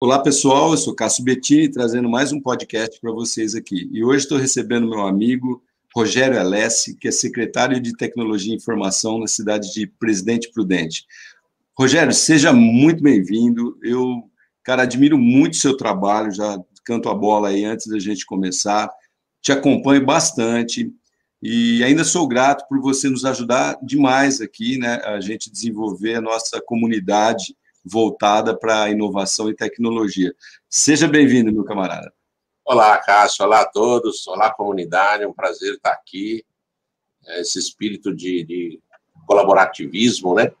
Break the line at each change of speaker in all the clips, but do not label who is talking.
Olá, pessoal, eu sou Cássio Bettini, trazendo mais um podcast para vocês aqui. E hoje estou recebendo meu amigo Rogério Alessi, que é secretário de Tecnologia e Informação na cidade de Presidente Prudente. Rogério, seja muito bem-vindo. Eu, cara, admiro muito o seu trabalho, já canto a bola aí antes da gente começar. Te acompanho bastante e ainda sou grato por você nos ajudar demais aqui, né, a gente desenvolver a nossa comunidade voltada para a inovação e tecnologia. Seja bem-vindo, meu camarada.
Olá, Cássio. Olá a todos. Olá, comunidade. É um prazer estar aqui. Esse espírito de colaborativismo, né?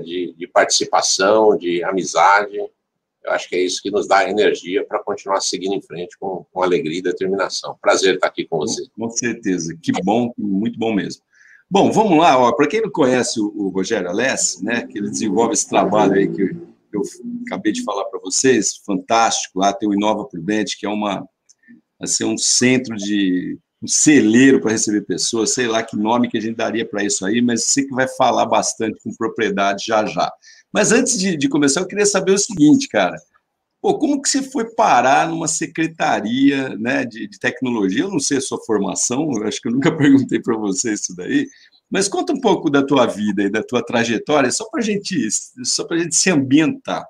De participação, de amizade. Eu acho que é isso que nos dá energia para continuar seguindo em frente com alegria e determinação. Prazer estar aqui com você.
Com certeza. Que bom, muito bom mesmo. Bom, vamos lá. Para quem não conhece o Rogério Alessi, né, que ele desenvolve esse trabalho aí que eu acabei de falar para vocês, fantástico. Lá tem o Inova Prudente, que é um centro um celeiro para receber pessoas, sei lá que nome que a gente daria para isso aí, mas sei que vai falar bastante com propriedade já já. Mas antes de começar, eu queria saber o seguinte, cara. Pô, como que você foi parar numa secretaria, né, de tecnologia? Eu não sei a sua formação, eu acho que eu nunca perguntei para você isso daí, mas conta um pouco da tua vida e da tua trajetória, só para a gente se ambientar.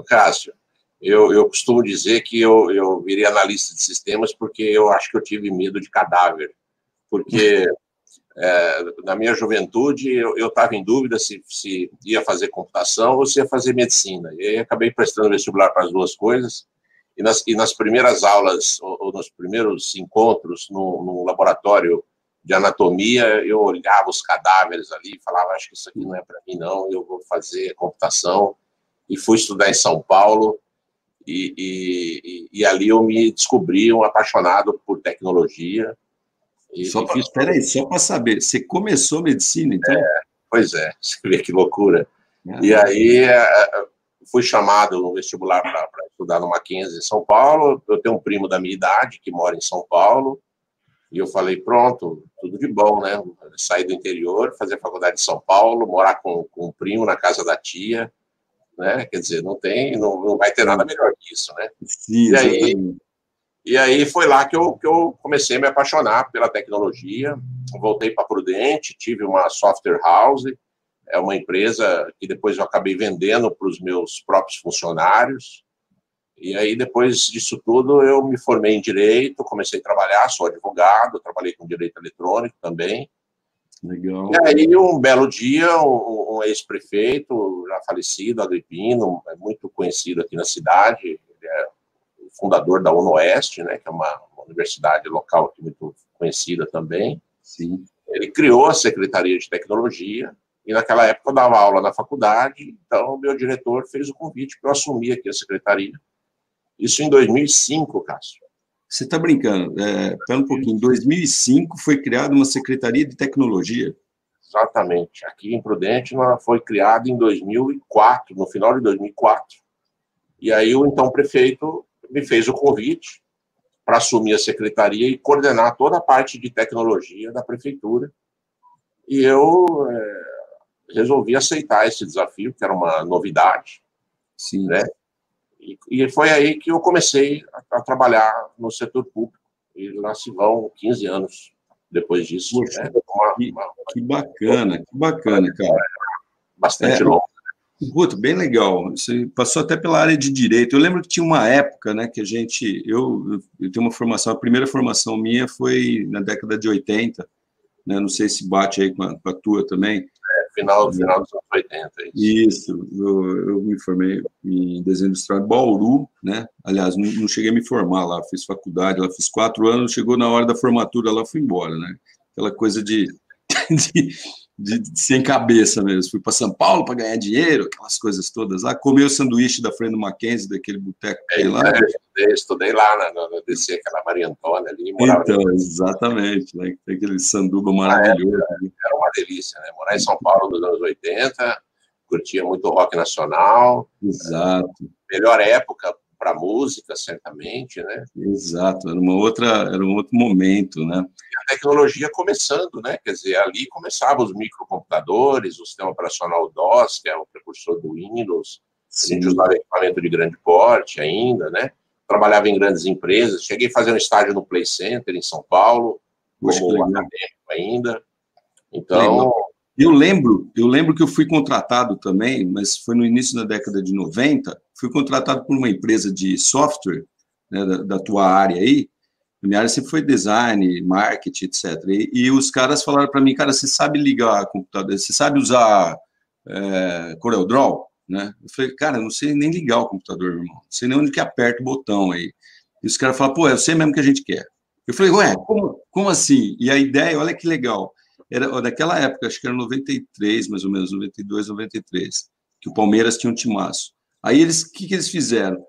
Cássio, eu costumo dizer que eu virei analista de sistemas porque eu acho que eu tive medo de cadáver, porque na minha juventude eu estava em dúvida se ia fazer computação ou se ia fazer medicina, e aí acabei prestando vestibular para as duas coisas, e nas primeiras aulas, ou nos primeiros encontros no laboratório de anatomia, eu olhava os cadáveres ali e falava, acho que isso aqui não é para mim não, eu vou fazer computação, e fui estudar em São Paulo, e ali eu me descobri um apaixonado por tecnologia.
Espera aí, só para saber, você começou medicina, então?
Pois é, você vê que loucura. E aí fui chamado no vestibular para estudar no Mackenzie em São Paulo. Eu tenho um primo da minha idade que mora em São Paulo, e eu falei, pronto, tudo de bom, né? Sair do interior, fazer a faculdade em São Paulo, morar com um primo na casa da tia, né? Quer dizer, não vai ter nada melhor que isso, né?
Sim, exatamente.
E aí foi lá que eu comecei a me apaixonar pela tecnologia. Voltei para Prudente, tive uma software house, é uma empresa que depois eu acabei vendendo para os meus próprios funcionários. E aí, depois disso tudo, eu me formei em Direito, comecei a trabalhar, sou advogado, trabalhei com Direito Eletrônico também.
Legal.
E aí, um belo dia, um ex-prefeito, já falecido, Agripino, é muito conhecido aqui na cidade, ele é fundador da UNOeste, né, que é uma universidade local aqui muito conhecida também.
Sim.
Ele criou a Secretaria de Tecnologia, e naquela época eu dava aula na faculdade, então o meu diretor fez o convite para eu assumir aqui a secretaria. Isso em 2005, Cássio.
Você está brincando. Espera um pouquinho. Em 2005 foi criada uma Secretaria de Tecnologia.
Exatamente. Aqui em Prudente ela foi criada em 2004, no final de 2004. E aí o então prefeito me fez o convite para assumir a secretaria e coordenar toda a parte de tecnologia da prefeitura. E eu resolvi aceitar esse desafio, que era uma novidade.
Sim.
Né? E foi aí que eu comecei a trabalhar no setor público. E lá se vão 15 anos depois disso.
Poxa,
né?
que bacana, cara.
Bastante longo.
Puta, bem legal. Você passou até pela área de direito. Eu lembro que tinha uma época, né, que eu tenho uma formação, a primeira formação minha foi na década de 80, né, não sei se bate aí com a tua também.
Final dos anos 80.
Isso, eu me formei em desenho industrial em Bauru, né, aliás, não cheguei a me formar lá, fiz faculdade, lá fiz 4 anos, chegou na hora da formatura lá, fui embora, né, aquela coisa de sem cabeça mesmo. Fui para São Paulo para ganhar dinheiro, aquelas coisas todas lá. Comi o sanduíche da frente do Mackenzie, daquele boteco que tem lá.
Eu estudei lá na DC, aquela Maria Antônia ali.
Então, exatamente. Né? Tem aquele sanduba maravilhoso.
Era uma delícia, né? Morar em São Paulo nos anos 80, curtia muito rock nacional.
Exato.
Melhor época para música, certamente, né?
Exato, era um outro momento, né?
E a tecnologia começando, né? Quer dizer, ali começavam os microcomputadores, o sistema operacional DOS, que é o precursor do Windows. A gente usava equipamento de grande porte ainda, né? Trabalhava em grandes empresas. Cheguei a fazer um estágio no Play Center, em São Paulo, como acadêmico ainda. Então...
Eu lembro que eu fui contratado também, mas foi no início da década de 90, fui contratado por uma empresa de software, né, da tua área aí. A minha área sempre foi design, marketing, etc. E os caras falaram para mim, cara, você sabe ligar computador, você sabe usar CorelDRAW? Né? Eu falei, cara, eu não sei nem ligar o computador, irmão. Não sei nem onde que aperta o botão aí. E os caras falaram, pô, eu sei mesmo que a gente quer. Eu falei, ué, como assim? E a ideia, olha que legal, era naquela época, acho que era 93, mais ou menos, 92, 93, que o Palmeiras tinha um timaço. Aí o que eles fizeram?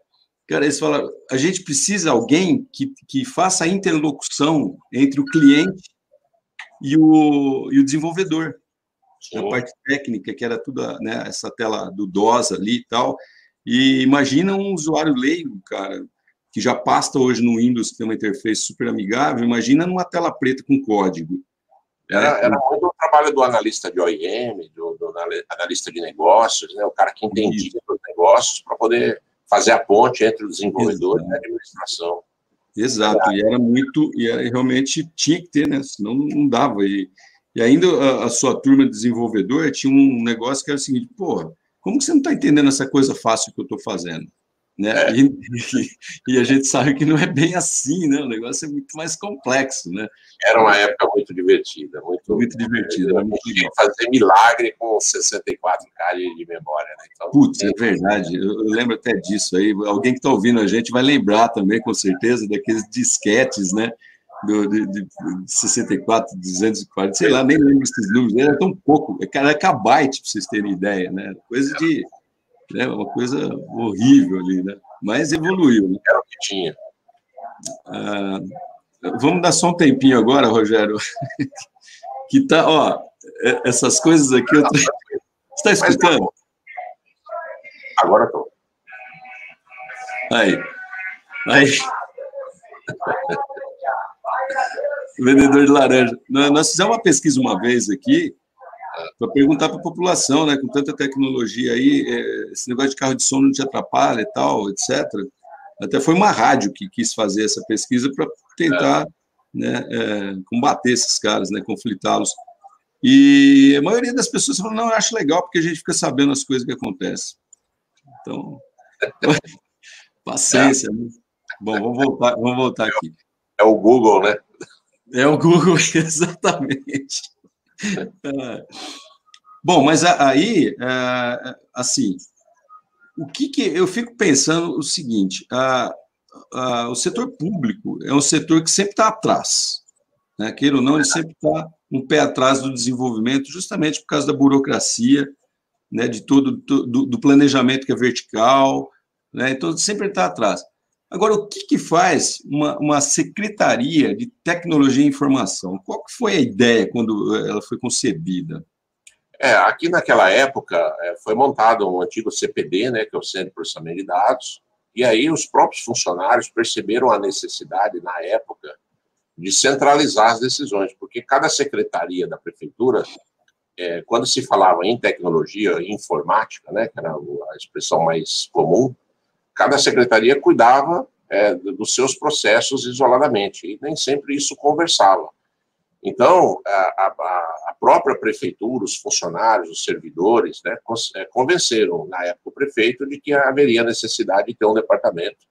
Cara, eles falaram, a gente precisa de alguém que faça a interlocução entre o cliente e o desenvolvedor. A parte técnica, que era tudo, né, essa tela do DOS ali e tal. E imagina um usuário leigo, cara, que já pasta hoje no Windows, que tem uma interface super amigável, imagina numa tela preta com código.
Era muito o trabalho do analista de OEM, do analista de negócios, né? O cara que entendia os negócios para poder fazer a ponte entre o desenvolvedor e a administração.
Exato, e realmente tinha que ter, né? Senão não dava. E ainda a sua turma de desenvolvedor tinha um negócio que era o seguinte, porra, como que você não está entendendo essa coisa fácil que eu estou fazendo? Né? E a gente sabe que não é bem assim, né? O negócio é muito mais complexo, né?
Era uma época muito divertida.
Muito divertida.
A gente tinha que fazer milagre com 64K de memória. Né? Então,
putz, é verdade. Eu lembro até disso aí. Alguém que está ouvindo a gente vai lembrar também, com certeza, daqueles disquetes, né? De 64, 240, sei lá, nem lembro esses números. Era tão pouco. Era kbyte, para vocês terem ideia, né? Coisa de... né, uma coisa horrível ali, né? Mas evoluiu. Né?
Era o que tinha.
Vamos dar só um tempinho agora, Rogério, que tá, ó, essas coisas aqui, você está escutando?
Agora estou.
Aí. Vendedor de laranja. Nós fizemos uma pesquisa uma vez aqui, para perguntar para a população, né, com tanta tecnologia aí, esse negócio de carro de som não te atrapalha e tal, etc. Até foi uma rádio que quis fazer essa pesquisa para tentar né, combater esses caras, né, conflitá-los. E a maioria das pessoas falou, não, eu acho legal, porque a gente fica sabendo as coisas que acontecem. Então, paciência. Né? Bom, vamos voltar aqui.
É o Google, né?
É o Google, exatamente. Bom, mas aí, assim, o que eu fico pensando o seguinte, o setor público é um setor que sempre está atrás, né? Queira ou não, ele sempre está um pé atrás do desenvolvimento, justamente por causa da burocracia, né? De todo do planejamento que é vertical, né? Então sempre está atrás. Agora, o que faz uma secretaria de tecnologia e informação? Qual que foi a ideia quando ela foi concebida?
Aqui naquela época foi montado um antigo CPD, né, que é o Centro de Processamento de Dados, e aí os próprios funcionários perceberam a necessidade, na época, de centralizar as decisões, porque cada secretaria da prefeitura, quando se falava em tecnologia e informática, né, que era a expressão mais comum, cada secretaria cuidava dos seus processos isoladamente, e nem sempre isso conversava. Então, a própria prefeitura, os funcionários, os servidores, né, convenceram, na época, o prefeito de que haveria necessidade de ter um departamento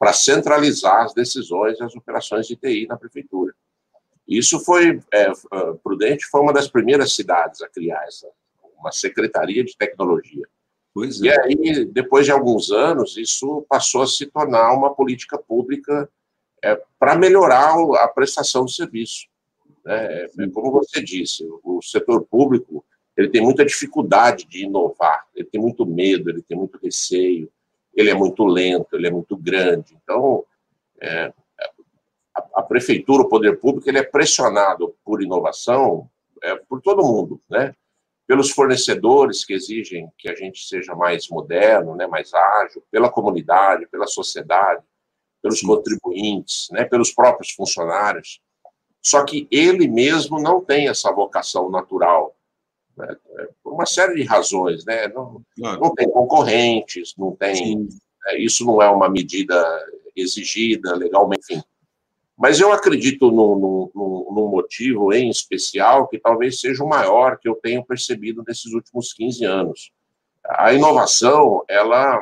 para centralizar as decisões e as operações de TI na prefeitura. Isso foi, Prudente foi uma das primeiras cidades a criar uma secretaria de tecnologia.
Pois é.
E aí, depois de alguns anos, isso passou a se tornar uma política pública para melhorar a prestação do serviço. Como você disse, o setor público ele tem muita dificuldade de inovar, ele tem muito medo, ele tem muito receio, ele é muito lento, ele é muito grande. Então, a prefeitura, o poder público, ele é pressionado por inovação por todo mundo, né? Pelos fornecedores que exigem que a gente seja mais moderno, né, mais ágil, pela comunidade, pela sociedade, pelos contribuintes, né, pelos próprios funcionários. Só que ele mesmo não tem essa vocação natural né? Por uma série de razões, né?
Claro.
Não tem concorrentes, não tem, isso não é uma medida exigida legalmente, enfim. Mas eu acredito num motivo em especial que talvez seja o maior que eu tenho percebido nesses últimos 15 anos. A inovação, ela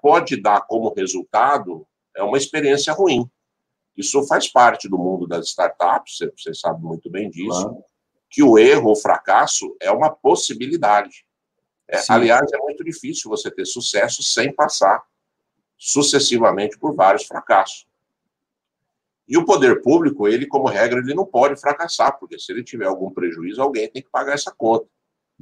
pode dar como resultado uma experiência ruim. Isso faz parte do mundo das startups, você sabe muito bem disso, claro, que o erro, o fracasso, é uma possibilidade. Aliás, é muito difícil você ter sucesso sem passar sucessivamente por vários fracassos. E o poder público, ele, como regra, ele não pode fracassar, porque se ele tiver algum prejuízo, alguém tem que pagar essa conta.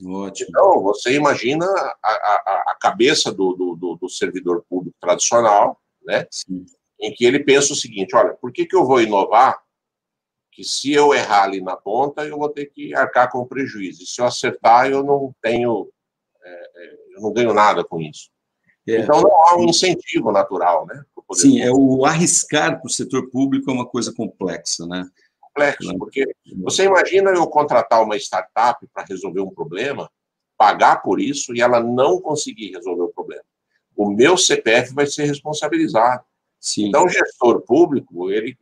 Ótimo.
Então, você imagina a cabeça do servidor público tradicional, né? Sim. Em que ele pensa o seguinte, olha, por que eu vou inovar que se eu errar ali na ponta, eu vou ter que arcar com prejuízo. E se eu acertar, eu não ganho nada com isso. Então, não há um incentivo natural, né?
Sim, o arriscar para o setor público é uma coisa complexa, né?
Complexo, porque você imagina eu contratar uma startup para resolver um problema, pagar por isso e ela não conseguir resolver o problema. O meu CPF vai ser responsabilizado. Sim. Então, o gestor público, ele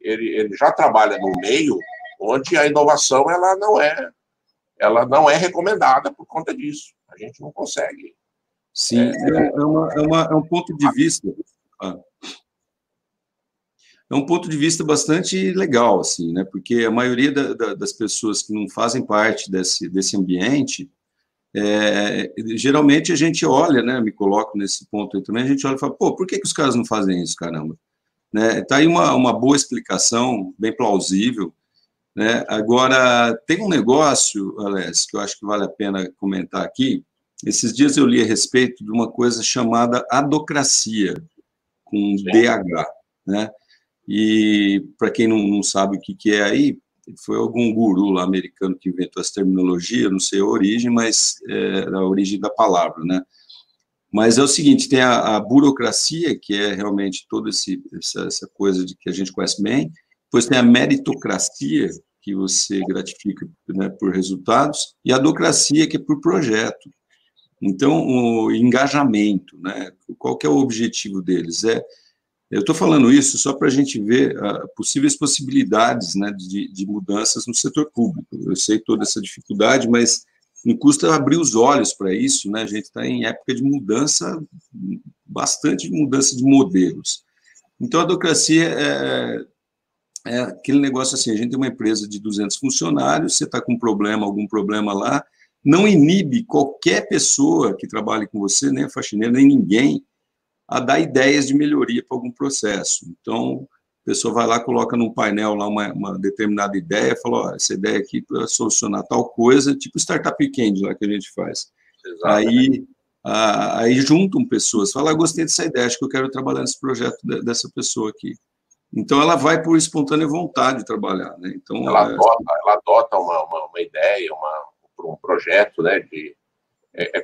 já trabalha num meio onde a inovação ela não é recomendada por conta disso. A gente não consegue.
Sim, é um ponto de vista. É um ponto de vista bastante legal, assim, né? Porque a maioria das pessoas que não fazem parte desse ambiente, geralmente a gente olha, né? Me coloco nesse ponto aí também, a gente olha e fala, pô, por que os caras não fazem isso, caramba? Né? Tá aí uma boa explicação, bem plausível, né? Agora, tem um negócio, Alex, que eu acho que vale a pena comentar aqui. Esses dias eu li a respeito de uma coisa chamada adocracia, com DH, né? E, para quem não sabe o que é aí, foi algum guru lá americano que inventou essa terminologia, não sei a origem, mas a origem da palavra, né? Mas é o seguinte, tem a burocracia, que é realmente toda essa coisa de que a gente conhece bem, depois tem a meritocracia, que você gratifica, né, por resultados, e a docracia, que é por projeto. Então, o engajamento, né? Qual que é o objetivo deles? Eu estou falando isso só para a gente ver possíveis possibilidades, né, de mudanças no setor público. Eu sei toda essa dificuldade, mas não custa abrir os olhos para isso, né? A gente está em época de mudança, bastante mudança de modelos. Então, a adocracia é aquele negócio assim, a gente tem uma empresa de 200 funcionários, você está com algum problema lá, não inibe qualquer pessoa que trabalhe com você, nem a faxineira, nem ninguém, a dar ideias de melhoria para algum processo. Então, a pessoa vai lá, coloca num painel lá uma determinada ideia, fala, essa ideia aqui para solucionar tal coisa, tipo Startup Weekend lá que a gente faz. Aí juntam pessoas, fala, gostei dessa ideia, acho que eu quero trabalhar nesse projeto dessa pessoa aqui. Então, ela vai por espontânea vontade de trabalhar, né? Então,
ela adota uma ideia, um projeto, né?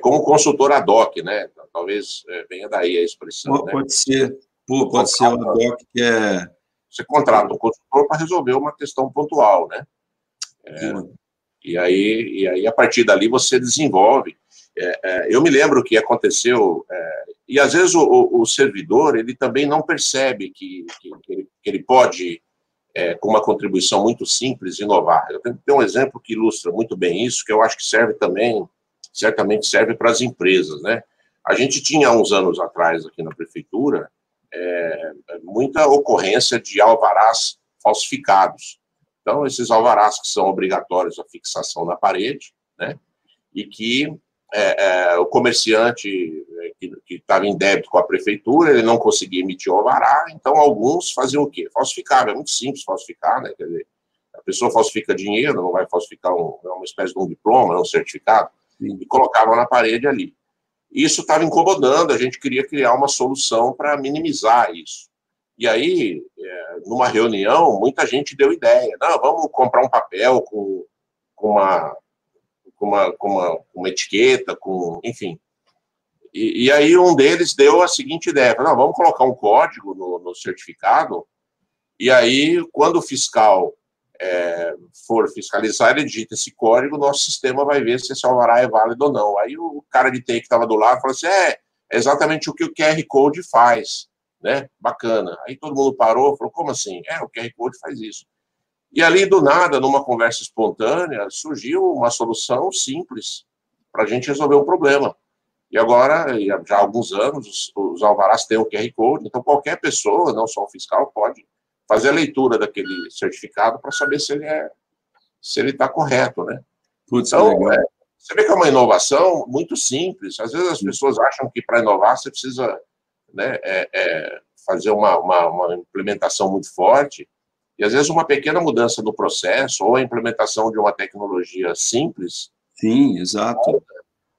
Como consultor ad hoc, né? Talvez venha daí a expressão.
Pode ser. Pode ser o ad hoc que é...
Você contrata um consultor para resolver uma questão pontual, né? E aí, a partir dali, você desenvolve. Eu me lembro que aconteceu... e, às vezes, o servidor, ele também não percebe que ele pode, com uma contribuição muito simples, inovar. Eu tenho um exemplo que ilustra muito bem isso, que eu acho que serve também... certamente serve para as empresas, né? A gente tinha, uns anos atrás, aqui na prefeitura, muita ocorrência de alvarás falsificados. Então, esses alvarás que são obrigatórios a fixação na parede, né? E que o comerciante que estava em débito com a prefeitura, ele não conseguia emitir o alvará, então alguns faziam o quê? Falsificavam, é muito simples falsificar, né? Quer dizer, a pessoa falsifica dinheiro, não vai falsificar uma espécie de um diploma, um certificado, e colocavam na parede ali. Isso estava incomodando, a gente queria criar uma solução para minimizar isso. E aí, numa reunião, muita gente deu ideia. Não, vamos comprar um papel com uma etiqueta, enfim. E aí um deles deu a seguinte ideia. Não, vamos colocar um código no certificado, e aí, quando o fiscal for fiscalizar, ele digita esse código, nosso sistema vai ver se esse alvará é válido ou não. Aí o cara de TI que estava do lado falou assim, é exatamente o que o QR Code faz, né? Bacana. Aí todo mundo parou, falou, como assim? O QR Code faz isso. E ali, do nada, numa conversa espontânea, surgiu uma solução simples para a gente resolver um problema. E agora, já há alguns anos, os alvarás têm o QR Code, então qualquer pessoa, não só um fiscal, pode fazer a leitura daquele certificado para saber se ele está correto, né?
Putz,
então, você vê que é uma inovação muito simples. Às vezes as pessoas acham que para inovar você precisa, né, fazer uma implementação muito forte, e às vezes uma pequena mudança no processo ou a implementação de uma tecnologia simples.
Sim, exato.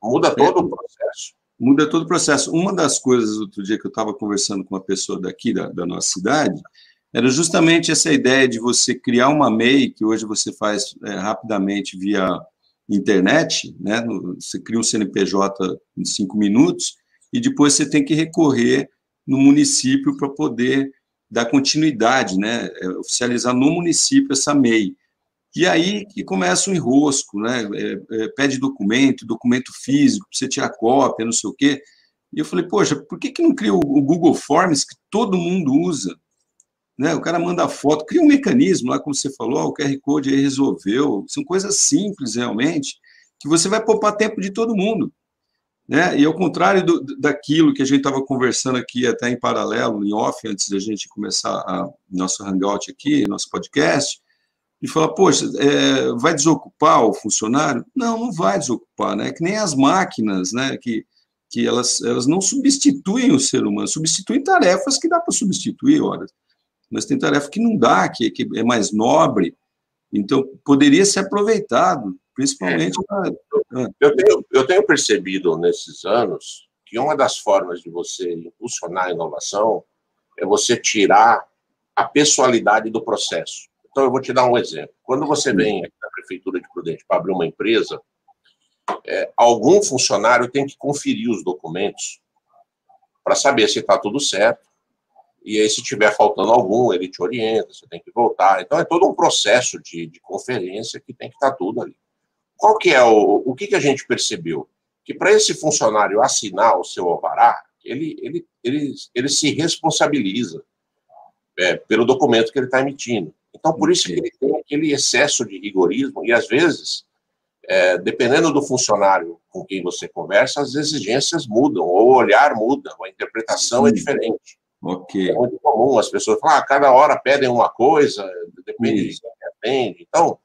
Muda todo o processo.
Muda todo o processo. Uma das coisas, outro dia, que eu estava conversando com uma pessoa daqui, da nossa cidade, era justamente essa ideia de você criar uma MEI, que hoje você faz rapidamente via internet, né? Você cria um CNPJ em 5 minutos, e depois você tem que recorrer no município para poder dar continuidade, né? Oficializar no município essa MEI. E aí que começa o enrosco, né? Pede documento físico, para você tirar cópia, não sei o quê. E eu falei, poxa, por que não cria o Google Forms, que todo mundo usa? Né? O cara manda foto, cria um mecanismo lá, como você falou, o QR Code aí resolveu. São coisas simples, realmente, que você vai poupar tempo de todo mundo. Né? E ao contrário daquilo que a gente estava conversando aqui, até em paralelo, em off, antes da gente começar nosso hangout aqui, nosso podcast, e falar, poxa, vai desocupar o funcionário? Não, não vai desocupar, né? Que nem as máquinas, né? Que elas não substituem o ser humano, substituem tarefas que dá para substituir, olha. Mas tem tarefa que não dá, que é mais nobre, então poderia ser aproveitado, principalmente...
Eu tenho percebido nesses anos que uma das formas de você impulsionar a inovação é você tirar a pessoalidade do processo. Então, eu vou te dar um exemplo. Quando você vem aqui na Prefeitura de Prudente para abrir uma empresa, algum funcionário tem que conferir os documentos para saber se está tudo certo. E aí, se tiver faltando algum, ele te orienta, você tem que voltar. Então, é todo um processo de conferência que tem que estar tudo ali. Qual que é o que a gente percebeu? Que para esse funcionário assinar o seu alvará, ele se responsabiliza pelo documento que ele está emitindo. Então, por isso que ele tem aquele excesso de rigorismo, e às vezes, dependendo do funcionário com quem você conversa, as exigências mudam, ou o olhar muda, ou a interpretação é diferente.
Okay.
É muito comum as pessoas falam, cada hora pedem uma coisa, depende de quem atende. Então,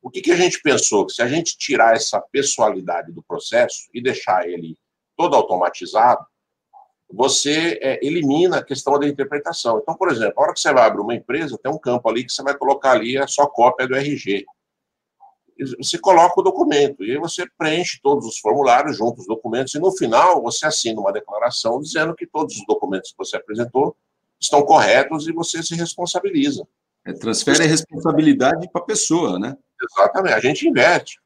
o que a gente pensou? Que se a gente tirar essa pessoalidade do processo e deixar ele todo automatizado, você elimina a questão da interpretação. Então, por exemplo, a hora que você vai abrir uma empresa, tem um campo ali que você vai colocar ali a sua cópia do RG. Você coloca o documento, e aí você preenche todos os formulários junto os documentos, e no final você assina uma declaração dizendo que todos os documentos que você apresentou estão corretos e você se responsabiliza.
Transfere a responsabilidade para a pessoa, né?
Exatamente, a gente inverte.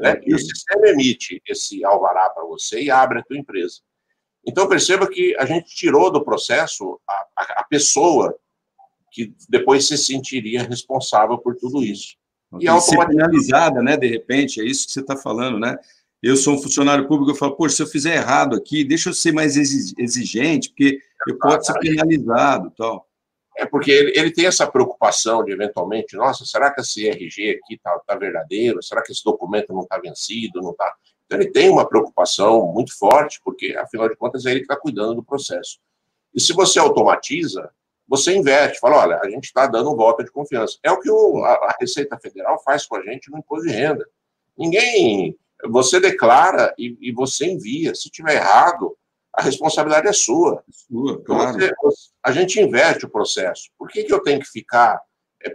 Né? E o sistema emite esse alvará para você e abre a tua empresa. Então, perceba que a gente tirou do processo a pessoa que depois se sentiria responsável por tudo isso.
E ser penalizada, né, de repente, é isso que você está falando, né? Eu sou um funcionário público, eu falo, poxa, se eu fizer errado aqui, deixa eu ser mais exigente, porque eu posso ser penalizado e tal.
Porque ele tem essa preocupação de, eventualmente, nossa, será que esse RG aqui tá verdadeiro? Será que esse documento não está vencido? Não tá? Então, ele tem uma preocupação muito forte, porque, afinal de contas, é ele que está cuidando do processo. E se você automatiza, você inverte, fala, olha, a gente está dando um voto de confiança. É o que a Receita Federal faz com a gente no imposto de renda. Você declara e você envia. Se tiver errado, a responsabilidade é sua.
Claro.
A gente inverte o processo. Por que eu tenho que ficar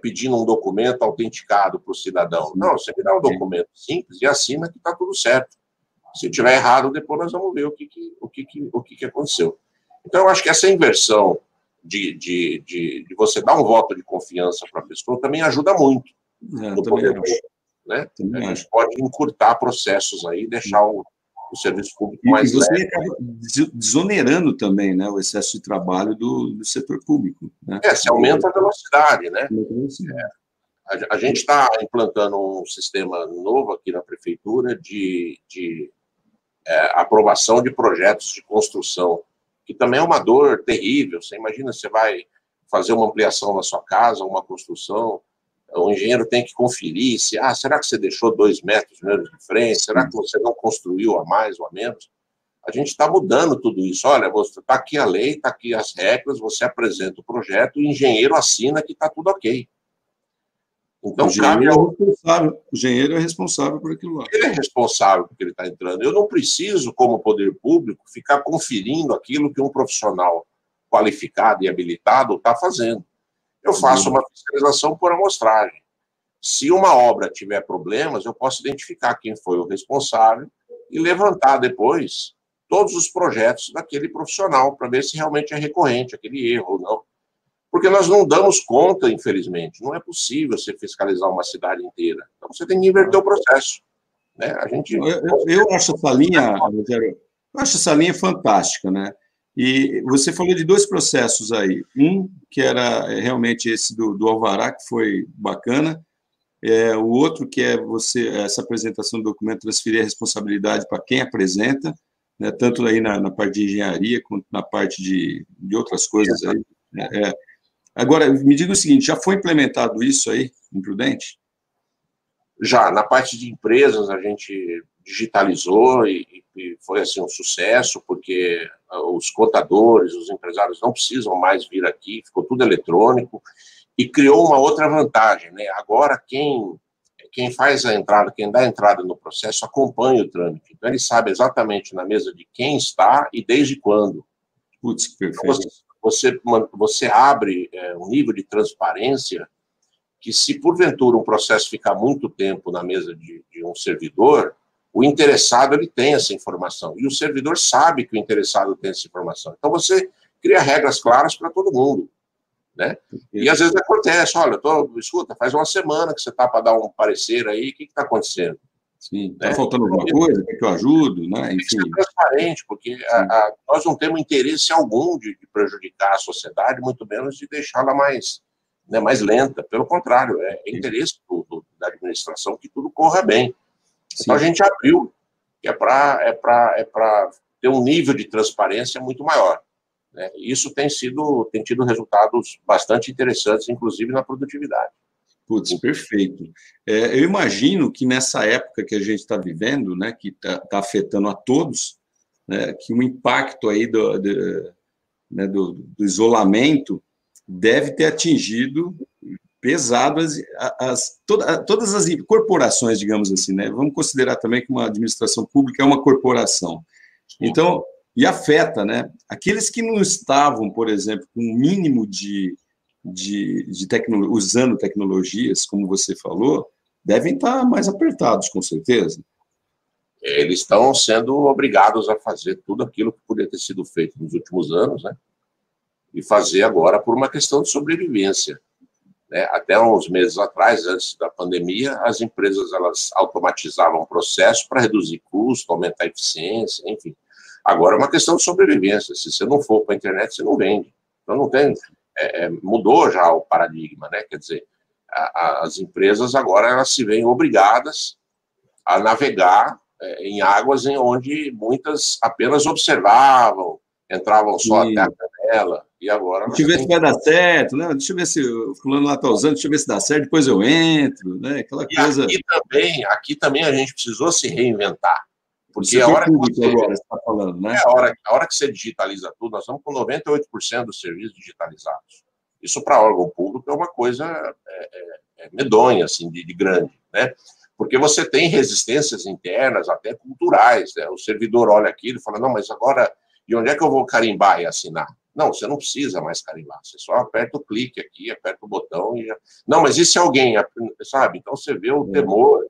pedindo um documento autenticado para o cidadão? Não, você me dá um documento simples e assina que está tudo certo. Se tiver errado, depois nós vamos ver o que aconteceu. Então, eu acho que essa inversão de você dar um voto de confiança para a pessoa também ajuda muito. Né? A gente pode encurtar processos aí, deixar o serviço público mais leve.
E você acaba desonerando também, né, o excesso de trabalho do setor público. Né?
Se aumenta a velocidade, né? A gente está implantando um sistema novo aqui na prefeitura de aprovação de projetos de construção, que também é uma dor terrível. Você imagina, você vai fazer uma ampliação na sua casa, uma construção, o engenheiro tem que conferir se, será que você deixou 2 metros menos de frente? Será que você não construiu a mais ou a menos? A gente está mudando tudo isso. Olha, está aqui a lei, está aqui as regras, você apresenta o projeto, o engenheiro assina que está tudo ok. Então,
o engenheiro é responsável por aquilo lá.
Ele é responsável porque ele está entrando. Eu não preciso, como poder público, ficar conferindo aquilo que um profissional qualificado e habilitado está fazendo. Eu faço uma fiscalização por amostragem. Se uma obra tiver problemas, eu posso identificar quem foi o responsável e levantar depois todos os projetos daquele profissional para ver se realmente é recorrente aquele erro ou não. Porque nós não damos conta, infelizmente. Não é possível você fiscalizar uma cidade inteira. Então, você tem que inverter o processo. Né?
Eu acho essa linha, Rogério, eu acho essa linha fantástica, né? E você falou de 2 processos aí. Um, que era realmente esse do Alvará, que foi bacana. O outro, que é essa apresentação do documento, transferir a responsabilidade para quem apresenta, né? Tanto aí na parte de engenharia, quanto na parte de outras coisas aí. Agora, me diga o seguinte, já foi implementado isso aí, em Prudente?
Já, na parte de empresas, a gente digitalizou e foi assim um sucesso, porque os contadores, os empresários não precisam mais vir aqui, ficou tudo eletrônico, e criou uma outra vantagem, né? Agora, quem faz a entrada, quem dá a entrada no processo, acompanha o trâmite. Então, ele sabe exatamente na mesa de quem está e desde quando.
Putz, que perfeito.
Então, você abre um nível de transparência que, se porventura um processo ficar muito tempo na mesa de um servidor, o interessado ele tem essa informação, e o servidor sabe que o interessado tem essa informação. Então, você cria regras claras para todo mundo. Né? E às vezes acontece, olha, escuta, faz uma semana que você está para dar um parecer aí, o que está acontecendo?
Sim, está faltando alguma coisa, quer que eu ajudo, né? Enfim.
Tem que ser transparente, porque nós não temos interesse algum de prejudicar a sociedade, muito menos de deixá-la mais lenta. Pelo contrário, é interesse da administração que tudo corra bem. Então, a gente abriu, que é para ter um nível de transparência muito maior. Né? Isso tem tido resultados bastante interessantes, inclusive na produtividade.
Putz, perfeito. Eu imagino que nessa época que a gente está vivendo, né, que está afetando a todos, né, que o impacto aí do isolamento deve ter atingido pesado todas as corporações, digamos assim, né? Vamos considerar também que uma administração pública é uma corporação. Então, e afeta, né? Aqueles que não estavam, por exemplo, com um mínimo de usando tecnologias, como você falou, devem estar mais apertados, com certeza.
Eles estão sendo obrigados a fazer tudo aquilo que podia ter sido feito nos últimos anos, né? E fazer agora por uma questão de sobrevivência. Né? Até uns meses atrás, antes da pandemia, as empresas elas automatizavam o processo para reduzir custo, aumentar a eficiência, enfim. Agora é uma questão de sobrevivência. Se você não for para a internet, você não vende. Então não tem... mudou já o paradigma, né? Quer dizer, as empresas agora elas se veem obrigadas a navegar em águas em onde muitas apenas observavam, entravam só até a janela, e agora...
Deixa eu ver se vai dar certo, né? Deixa eu ver se o fulano lá está usando, deixa eu ver se dá certo, depois eu entro, né? Aquela coisa...
Aqui também a gente precisou se reinventar. Porque
a hora que você agora está falando, né?
A hora que você digitaliza tudo, nós estamos com 98% dos serviços digitalizados. Isso, para órgão público, é uma coisa medonha, assim, de grande, né? Porque você tem resistências internas, até culturais, né? O servidor olha aquilo e fala, não, mas agora, e onde é que eu vou carimbar e assinar? Não, você não precisa mais carimbar, você só aperta o clique aqui, aperta o botão e já... Não, mas e se alguém, sabe? Então, você vê o temor,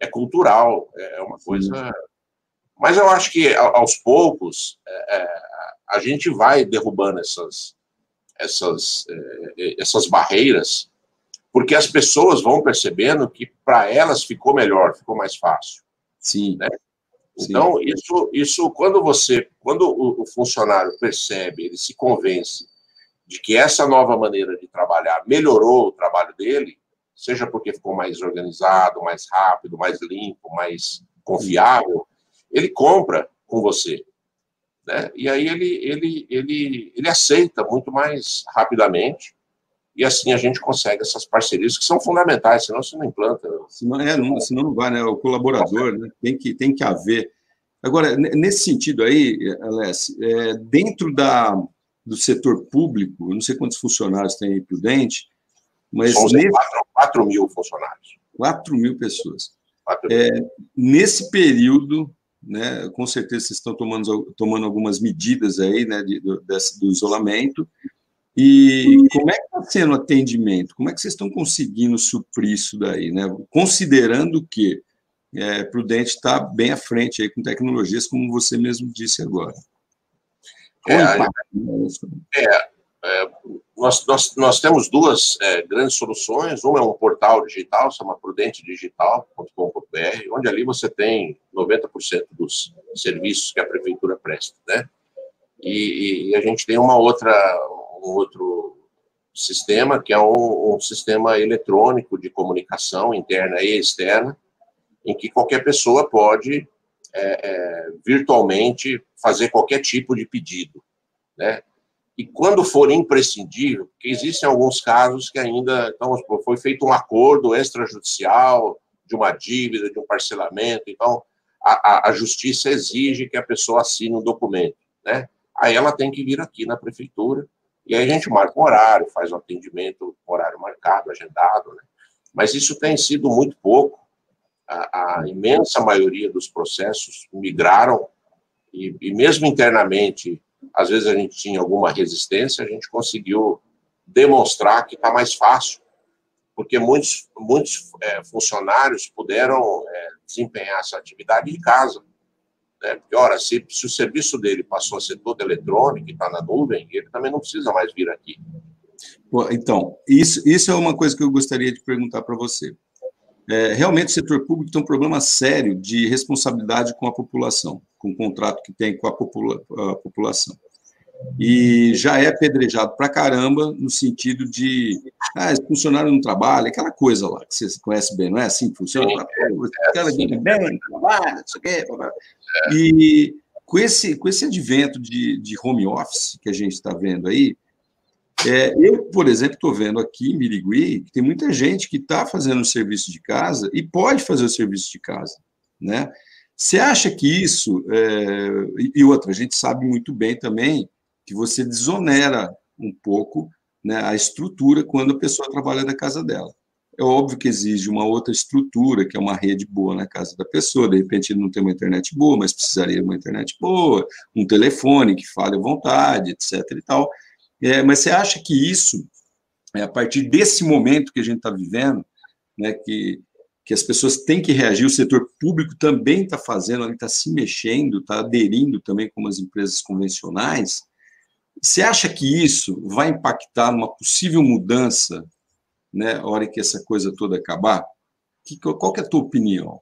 é cultural, é uma coisa... Mas eu acho que, aos poucos, a gente vai derrubando essas barreiras, porque as pessoas vão percebendo que, para elas, ficou melhor, ficou mais fácil.
Sim.
Né? Então, isso quando o funcionário percebe, ele se convence de que essa nova maneira de trabalhar melhorou o trabalho dele, seja porque ficou mais organizado, mais rápido, mais limpo, mais confiável, ele compra com você, né? E aí ele aceita muito mais rapidamente, e assim a gente consegue essas parcerias que são fundamentais, senão você não implanta.
Senão não vai, né? O colaborador, né? Tem que haver. Agora, nesse sentido aí, Alessio, dentro do setor público, eu não sei quantos funcionários tem aí Prudente, mas...
Somos 4 mil funcionários.
4 mil pessoas. Nesse período, né, com certeza vocês estão tomando algumas medidas aí, né, do isolamento. E como é que está sendo o atendimento? Como é que vocês estão conseguindo suprir isso daí, né? Considerando que Prudente está bem à frente aí com tecnologias, como você mesmo disse agora.
Nós temos duas grandes soluções. Uma é um portal digital, chama prudentedigital.com.br, onde ali você tem 90% dos serviços que a prefeitura presta, né? E a gente tem um outro sistema, que é um sistema eletrônico de comunicação interna e externa, em que qualquer pessoa pode virtualmente fazer qualquer tipo de pedido, né? E quando for imprescindível, porque existem alguns casos que ainda, então, foi feito um acordo extrajudicial de uma dívida, de um parcelamento, então a justiça exige que a pessoa assine um documento, né? Aí ela tem que vir aqui na prefeitura, e aí a gente marca um horário, faz um atendimento, horário marcado, agendado, né? Mas isso tem sido muito pouco. A imensa maioria dos processos migraram, e mesmo internamente, às vezes a gente tinha alguma resistência, a gente conseguiu demonstrar que está mais fácil, porque muitos funcionários puderam desempenhar essa atividade em casa, né? Porque, ora, se o serviço dele passou a ser todo eletrônico e está na nuvem, ele também não precisa mais vir aqui.
Então, isso é uma coisa que eu gostaria de perguntar para você. Realmente, o setor público tem um problema sério de responsabilidade com a população, com o contrato que tem com a população. E já é apedrejado pra caramba, no sentido de esse funcionário não trabalha, aquela coisa lá, que você conhece bem, não é assim que funciona? Bem, trabalha, não sei o quê. E com esse advento de home office que a gente está vendo aí, eu, por exemplo, estou vendo aqui em Birigui que tem muita gente que está fazendo o serviço de casa e pode fazer o serviço de casa, né? Você acha que isso... e outra, a gente sabe muito bem também que você desonera um pouco, né, a estrutura quando a pessoa trabalha da casa dela. É óbvio que exige uma outra estrutura, que é uma rede boa na casa da pessoa, de repente ele não tem uma internet boa, mas precisaria de uma internet boa, um telefone que fale à vontade, etc. e tal. Mas você acha que isso, a partir desse momento que a gente está vivendo, né, que as pessoas têm que reagir, o setor público também está fazendo, ele está se mexendo, está aderindo também com as empresas convencionais, você acha que isso vai impactar numa possível mudança, né, a hora que essa coisa toda acabar? Qual que é a tua opinião?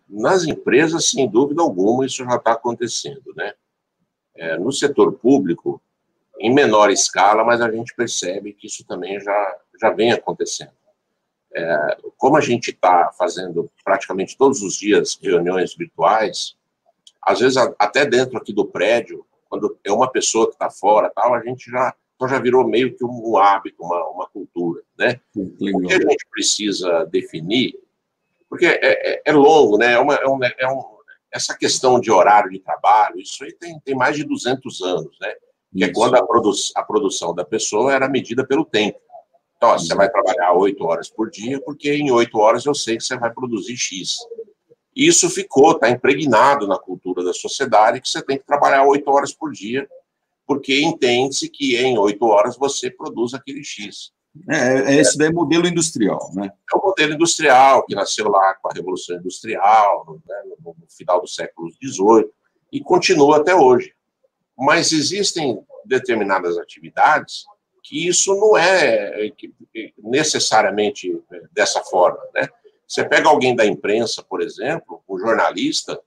Nas empresas, sem dúvida alguma, isso já está acontecendo, né? No setor público, em menor escala, mas a gente percebe que isso também já vem acontecendo. Como a gente está fazendo praticamente todos os dias reuniões virtuais, às vezes até dentro aqui do prédio, quando é uma pessoa que está fora, tal, a gente já virou meio que um hábito, uma cultura, né? O que a gente precisa definir, porque é longo, né? Essa questão de horário de trabalho, isso aí tem mais de 200 anos, né? Que é quando a produção da pessoa era medida pelo tempo. Então, você vai trabalhar 8 horas por dia, porque em 8 horas eu sei que você vai produzir X. Isso está impregnado na cultura da sociedade, que você tem que trabalhar 8 horas por dia, porque entende-se que em 8 horas você produz aquele X.
Isso daí é modelo industrial, né?
É o modelo industrial, que nasceu lá com a Revolução Industrial, né, no final do século XVIII, e continua até hoje. Mas existem determinadas atividades que isso não é necessariamente dessa forma, né? Você pega alguém da imprensa, por exemplo, um jornalista,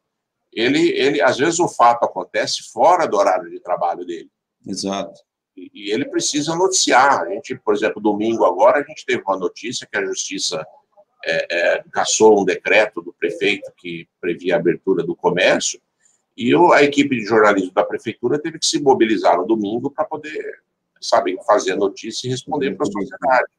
ele às vezes o fato acontece fora do horário de trabalho dele.
Exato.
e ele precisa noticiar. A gente, por exemplo, domingo agora, a gente teve uma notícia que a Justiça cassou um decreto do prefeito que previa a abertura do comércio, e a equipe de jornalismo da prefeitura teve que se mobilizar no domingo para poder, sabe, fazer a notícia e responder para a sociedade.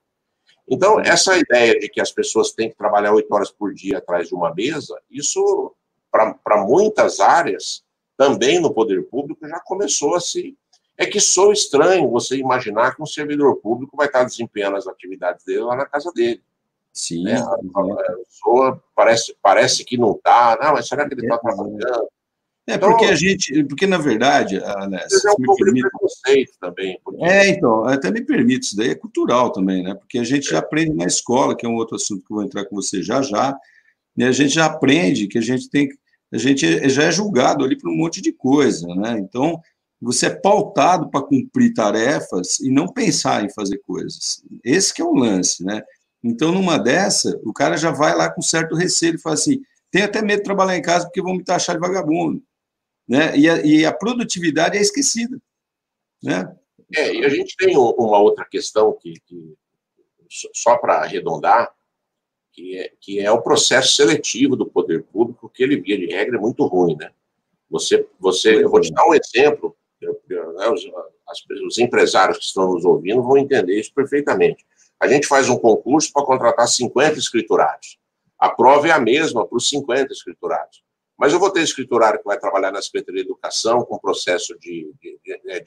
Então, essa ideia de que as pessoas têm que trabalhar 8 horas por dia atrás de uma mesa, isso, para muitas áreas, também no poder público, já começou a se... É que soa estranho você imaginar que um servidor público vai estar desempenhando as atividades dele lá na casa dele.
Sim.
Né? Soa, parece que não está, não, mas será que ele está trabalhando?
Então, porque na verdade,
é um pouco de preconceito também. Porque...
então, até me permite, isso daí é cultural também, né? Porque a gente já aprende na escola, que é um outro assunto que eu vou entrar com você já, e a gente já aprende que a gente já é julgado ali por um monte de coisa, né? Então, você é pautado para cumprir tarefas e não pensar em fazer coisas. Esse que é o lance, né? Então, numa dessa, o cara já vai lá com certo receio e fala assim, tenho até medo de trabalhar em casa porque vão me taxar de vagabundo, né? E a produtividade é esquecida, né?
E a gente tem uma outra questão que só para arredondar, que é o processo seletivo do poder público, que ele, via de regra, é muito ruim, né? Eu vou te dar um exemplo, os empresários que estão nos ouvindo vão entender isso perfeitamente. A gente faz um concurso para contratar 50 escriturários. A prova é a mesma para os 50 escriturários. Mas eu vou ter escriturário que vai trabalhar na Secretaria de Educação, com processo de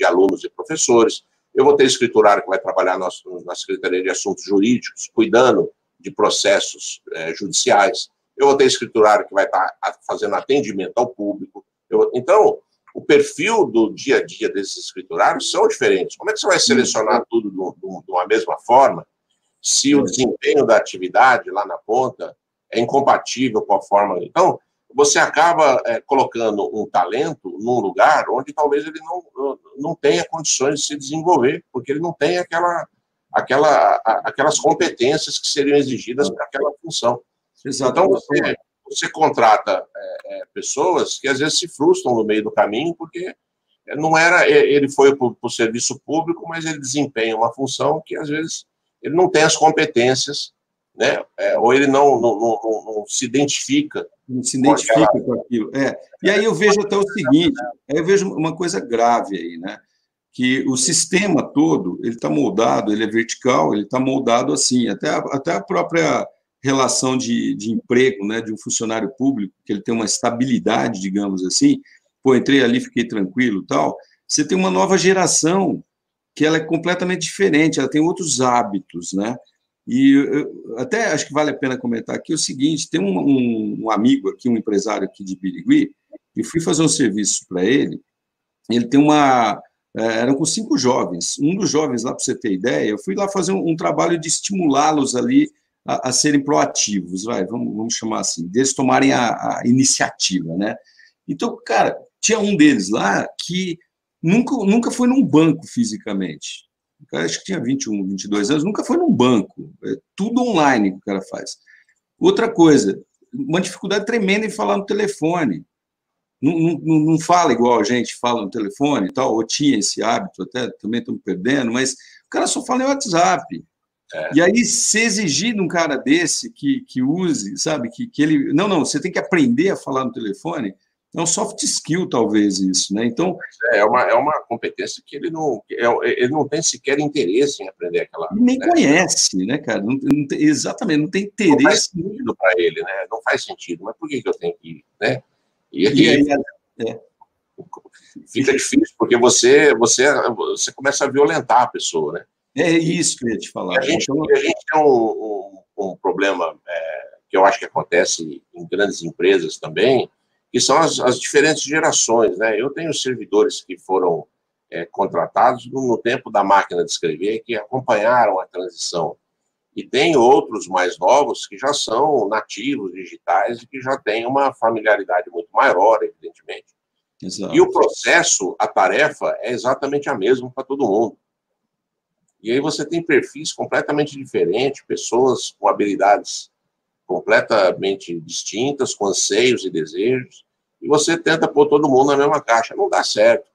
alunos e professores. Eu vou ter escriturário que vai trabalhar na Secretaria de Assuntos Jurídicos, cuidando de processos judiciais. Eu vou ter escriturário que vai estar fazendo atendimento ao público. Então, o perfil do dia a dia desses escriturários são diferentes. Como é que você vai selecionar tudo de uma mesma forma, se o desempenho da atividade lá na ponta é incompatível com a forma... Então, você acaba colocando um talento num lugar onde talvez ele não tenha condições de se desenvolver, porque ele não tem aquelas competências que seriam exigidas para aquela função. Exato. Então, você contrata pessoas que às vezes se frustram no meio do caminho, porque não era, ele foi para o serviço público, mas ele desempenha uma função que às vezes ele não tem as competências, né? Ou ele não se identifica.
Não se identifica com aquilo. E aí eu vejo até o seguinte, eu vejo uma coisa grave aí, né? Que o sistema todo, ele está moldado, ele é vertical, ele está moldado assim, até a própria relação de emprego, né, de um funcionário público, que ele tem uma estabilidade, digamos assim, entrei ali, fiquei tranquilo e tal, você tem uma nova geração que ela é completamente diferente, ela tem outros hábitos, né? E eu até acho que vale a pena comentar aqui o seguinte, tem um amigo aqui, um empresário aqui de Birigui, e fui fazer um serviço para ele tem eram com 5 jovens, um dos jovens lá, para você ter ideia, eu fui lá fazer um trabalho de estimulá-los ali a serem proativos, vamos chamar assim, deles tomarem a iniciativa, né? Então, cara, tinha um deles lá que nunca foi num banco fisicamente. O cara acho que tinha 21, 22 anos, nunca foi num banco. É tudo online que o cara faz. Outra coisa, uma dificuldade tremenda em falar no telefone. Não fala igual a gente fala no telefone e tal, ou tinha esse hábito, até também estamos perdendo, mas o cara só fala em WhatsApp. E aí, se exigir de um cara desse que use, sabe, que ele... Não, você tem que aprender a falar no telefone, é um soft skill, talvez, isso, né? Então...
É uma competência que ele não tem sequer interesse em aprender aquela...
Nem conhece, né, cara? Exatamente, não tem interesse. Não
faz sentido para ele, né? Não faz sentido, mas por que eu tenho que ir, né? E
aí
fica difícil, porque você começa a violentar a pessoa, né?
É isso que eu ia te falar.
A gente tem um problema que eu acho que acontece em grandes empresas também, que são as diferentes gerações, né? Eu tenho servidores que foram contratados no tempo da máquina de escrever, que acompanharam a transição. E tem outros mais novos que já são nativos digitais e que já têm uma familiaridade muito maior, evidentemente. Exato. E o processo, a tarefa, é exatamente a mesma para todo mundo. E aí você tem perfis completamente diferentes, pessoas com habilidades completamente distintas, com anseios e desejos, e você tenta pôr todo mundo na mesma caixa. Não dá certo.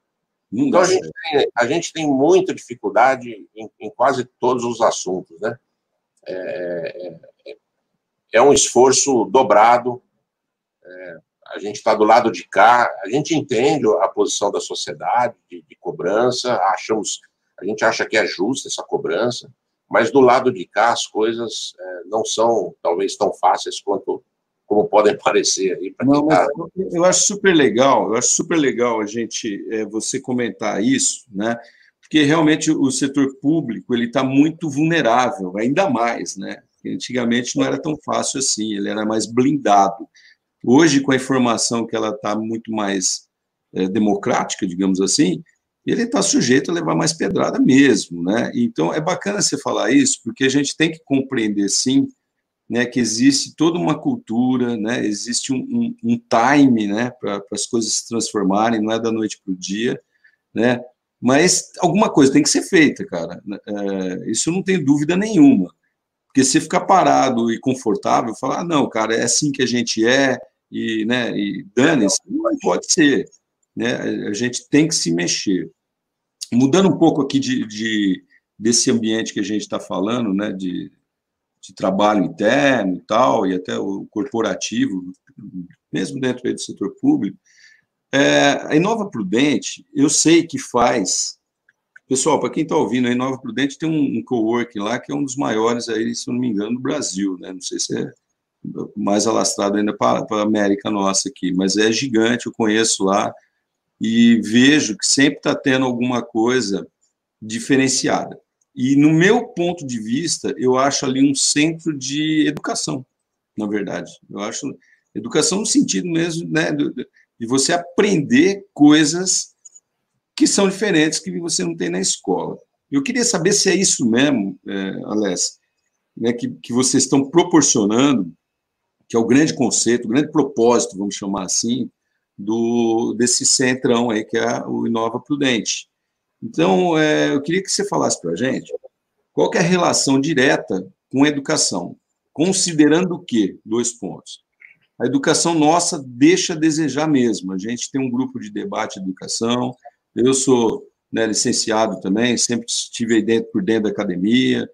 Não
Então,
dá certo.
a gente tem muita dificuldade em quase todos os assuntos, né? É um esforço dobrado. A gente está do lado de cá, a gente entende a posição da sociedade de cobrança, a gente acha que é justa essa cobrança, mas do lado de cá as coisas não são, talvez, tão fáceis como podem parecer aí para quem está...
Eu acho super legal a gente, você comentar isso, né? Porque realmente o setor público ele está muito vulnerável, ainda mais, né? Antigamente não era tão fácil assim, ele era mais blindado. Hoje, com a informação que ela está muito mais democrática, digamos assim, ele está sujeito a levar mais pedrada mesmo, né? Então, é bacana você falar isso, porque a gente tem que compreender, sim, né, que existe toda uma cultura, né, existe um time, né, para as coisas se transformarem, não é da noite para o dia, né? Mas alguma coisa tem que ser feita, cara. Isso eu não tenho dúvida nenhuma. Porque se ficar parado e confortável, falar, não, cara, é assim que a gente é, e, né, e dane-se, não pode ser. Né? A gente tem que se mexer. Mudando um pouco aqui desse ambiente que a gente está falando, né, de trabalho interno e tal, e até o corporativo, mesmo dentro aí do setor público, a Inova Prudente, eu sei que faz... Pessoal, para quem está ouvindo, a Inova Prudente tem um coworking lá que é um dos maiores, aí, se eu não me engano, no Brasil, né? Não sei se é mais alastrado ainda para a América nossa aqui, mas é gigante, eu conheço lá e vejo que sempre está tendo alguma coisa diferenciada. E, no meu ponto de vista, eu acho ali um centro de educação, na verdade. Eu acho educação no sentido mesmo, né, de você aprender coisas que são diferentes, que você não tem na escola. Eu queria saber se é isso mesmo, Alessia, né, que vocês estão proporcionando, que é o grande conceito, o grande propósito, vamos chamar assim, desse centrão aí, que é o Inova Prudente. Então, eu queria que você falasse para a gente qual que é a relação direta com a educação, considerando o quê? 2 pontos. A educação nossa deixa a desejar mesmo. A gente tem um grupo de debate de educação, eu sou, né, licenciado também, sempre estive aí por dentro da academia,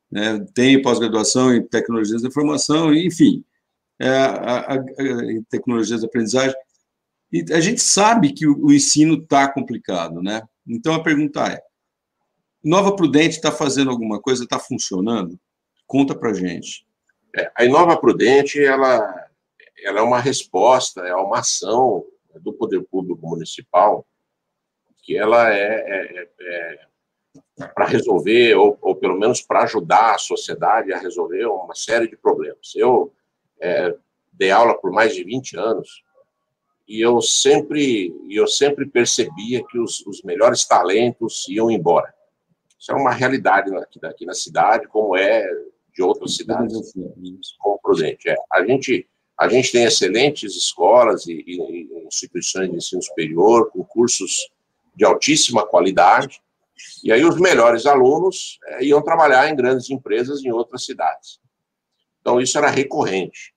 né, tenho pós-graduação em tecnologias da informação, enfim, em tecnologias da aprendizagem. E a gente sabe que o ensino está complicado, né? Então, a pergunta é, Nova Prudente está fazendo alguma coisa, está funcionando? Conta para a gente.
A Inova Prudente, ela é uma resposta, é uma ação do poder público municipal que ela para resolver, ou pelo menos para ajudar a sociedade a resolver uma série de problemas. Eu dei aula por mais de 20 anos e eu sempre percebia que os melhores talentos iam embora. Isso é uma realidade aqui na cidade, como é de outras cidades, como Prudente. A gente tem excelentes escolas e instituições de ensino superior, com cursos de altíssima qualidade, e aí os melhores alunos iam trabalhar em grandes empresas em outras cidades. Então, isso era recorrente.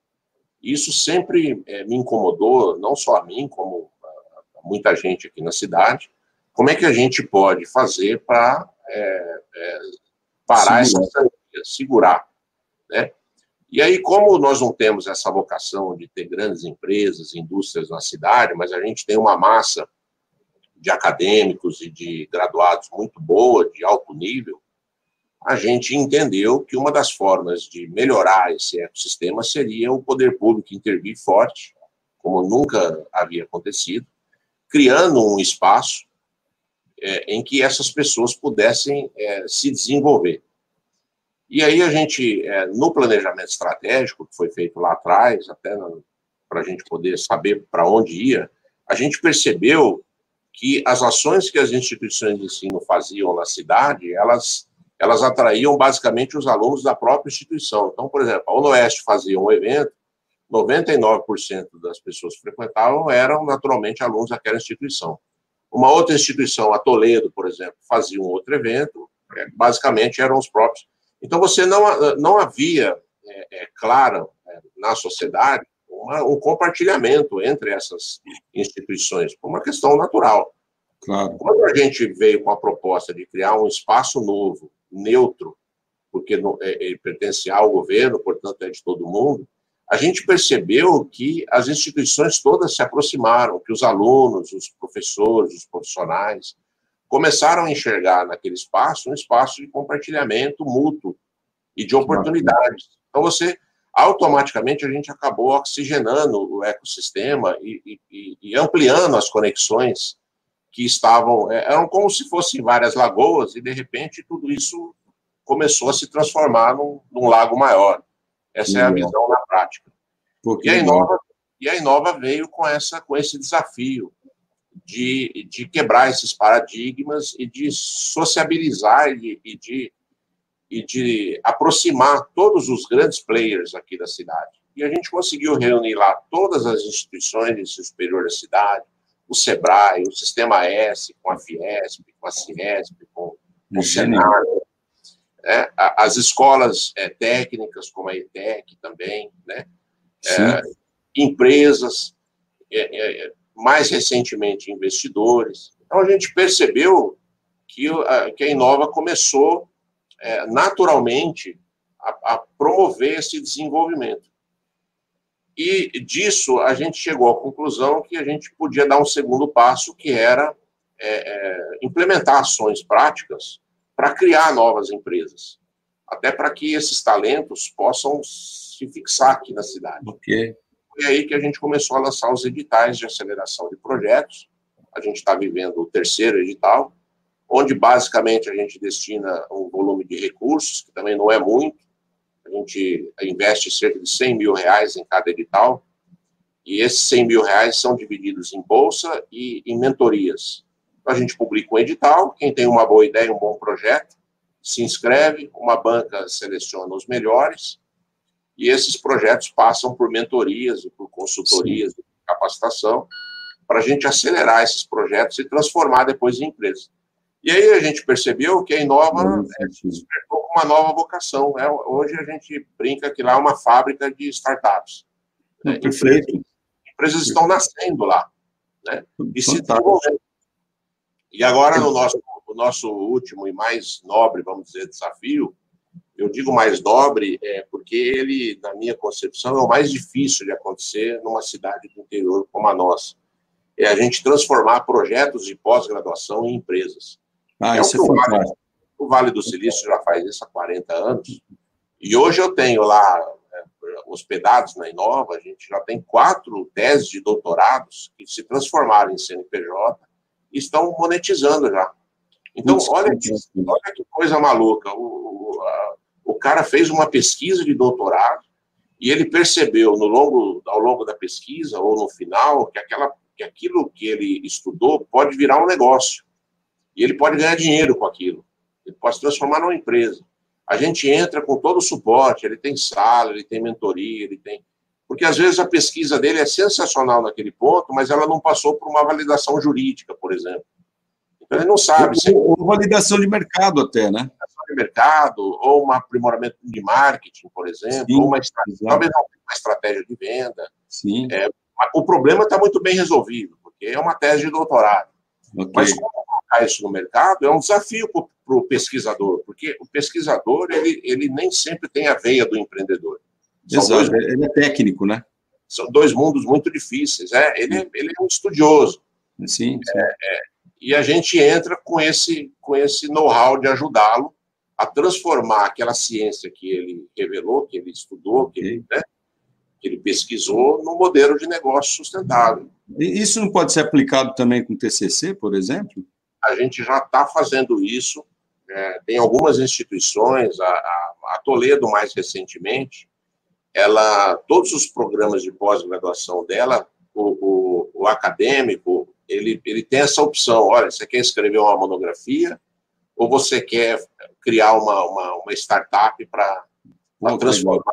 Isso sempre me incomodou, não só a mim, como a muita gente aqui na cidade. Como é que a gente pode fazer para parar essa sangue, segurar, né? E aí, como nós não temos essa vocação de ter grandes empresas, indústrias na cidade, mas a gente tem uma massa de acadêmicos e de graduados muito boa, de alto nível, a gente entendeu que uma das formas de melhorar esse ecossistema seria o poder público intervir forte, como nunca havia acontecido, criando um espaço em que essas pessoas pudessem se desenvolver. E aí a gente, no planejamento estratégico, que foi feito lá atrás, até para a gente poder saber para onde ia, a gente percebeu que as ações que as instituições de ensino faziam na cidade, elas atraíam basicamente os alunos da própria instituição. Então, por exemplo, a UNOeste fazia um evento, 99% das pessoas que frequentavam eram naturalmente alunos daquela instituição. Uma outra instituição, a Toledo, por exemplo, fazia um outro evento, basicamente eram os próprios. Então, você não havia, claro, na sociedade, um compartilhamento entre essas instituições, por uma questão natural.
Claro.
Quando a gente veio com a proposta de criar um espaço novo, neutro, porque ele pertence ao governo, portanto é de todo mundo, a gente percebeu que as instituições todas se aproximaram, que os alunos, os professores, os profissionais, começaram a enxergar naquele espaço um espaço de compartilhamento mútuo e de oportunidades. Então, automaticamente, a gente acabou oxigenando o ecossistema e ampliando as conexões que eram como se fossem várias lagoas, e, de repente, tudo isso começou a se transformar num lago maior. Essa é a visão na prática. E a Inova veio com esse desafio de quebrar esses paradigmas e de sociabilizar e de aproximar todos os grandes players aqui da cidade. E a gente conseguiu reunir lá todas as instituições de ensino superior da cidade, o SEBRAE, o Sistema S, com a Fiesp, com a Ciesp, com o Senar, as escolas técnicas, como a ETEC também, né? Empresas, mais recentemente investidores. Então, a gente percebeu que a Inova começou naturalmente a promover esse desenvolvimento. E disso a gente chegou à conclusão que a gente podia dar um segundo passo, que era implementar ações práticas para criar novas empresas, até para que esses talentos possam se fixar aqui na cidade.
Okay.
Foi aí que a gente começou a lançar os editais de aceleração de projetos. A gente está vivendo o terceiro edital, onde basicamente a gente destina um volume de recursos, que também não é muito. A gente investe cerca de R$100 mil em cada edital, e esses R$100 mil são divididos em bolsa e em mentorias. Então, a gente publica um edital, quem tem uma boa ideia, um bom projeto, se inscreve, uma banca seleciona os melhores, e esses projetos passam por mentorias e por consultorias de capacitação, para a gente acelerar esses projetos e transformar depois em empresas. E aí a gente percebeu que a Inova despertou com uma nova vocação. Hoje a gente brinca que lá é uma fábrica de startups.
Perfeito.
Empresas estão nascendo lá, né? E se desenvolvendo. E agora, no nosso último e mais nobre, vamos dizer, desafio, eu digo mais nobre porque ele, na minha concepção, é o mais difícil de acontecer numa cidade do interior como a nossa. É a gente transformar projetos de pós-graduação em empresas.
Isso é fantástico.
O Vale do Silício já faz isso há 40 anos. E hoje eu tenho lá, hospedados na Inova, a gente já tem 4 teses de doutorados que se transformaram em CNPJ e estão monetizando já. Então, olha que coisa maluca. O cara fez uma pesquisa de doutorado e ele percebeu ao longo da pesquisa ou no final que aquilo que ele estudou pode virar um negócio. E ele pode ganhar dinheiro com aquilo. Ele pode se transformar numa empresa. A gente entra com todo o suporte, ele tem sala, ele tem mentoria, ele tem... Porque, às vezes, a pesquisa dele é sensacional naquele ponto, mas ela não passou por uma validação jurídica, por exemplo. Então, ele não sabe se...
Ou validação de mercado até, né?
Validação de mercado, ou um aprimoramento de marketing, por exemplo, ou talvez uma estratégia de venda.
Sim.
O problema está muito bem resolvido, porque é uma tese de doutorado. Okay. Mas como colocar isso no mercado é um desafio para o pesquisador, porque o pesquisador ele nem sempre tem a veia do empreendedor.
Exato, ele é técnico, né?
São 2 mundos muito difíceis. Ele é um estudioso.
Sim.
E a gente entra com esse know-how de ajudá-lo a transformar aquela ciência que ele revelou, que ele estudou, que ele pesquisou, num modelo de negócio sustentável.
E isso não pode ser aplicado também com TCC, por exemplo?
A gente já está fazendo isso. Tem algumas instituições, a Toledo, mais recentemente, todos os programas de pós-graduação dela, o acadêmico, ele tem essa opção. Olha, você quer escrever uma monografia ou você quer criar uma startup para transformar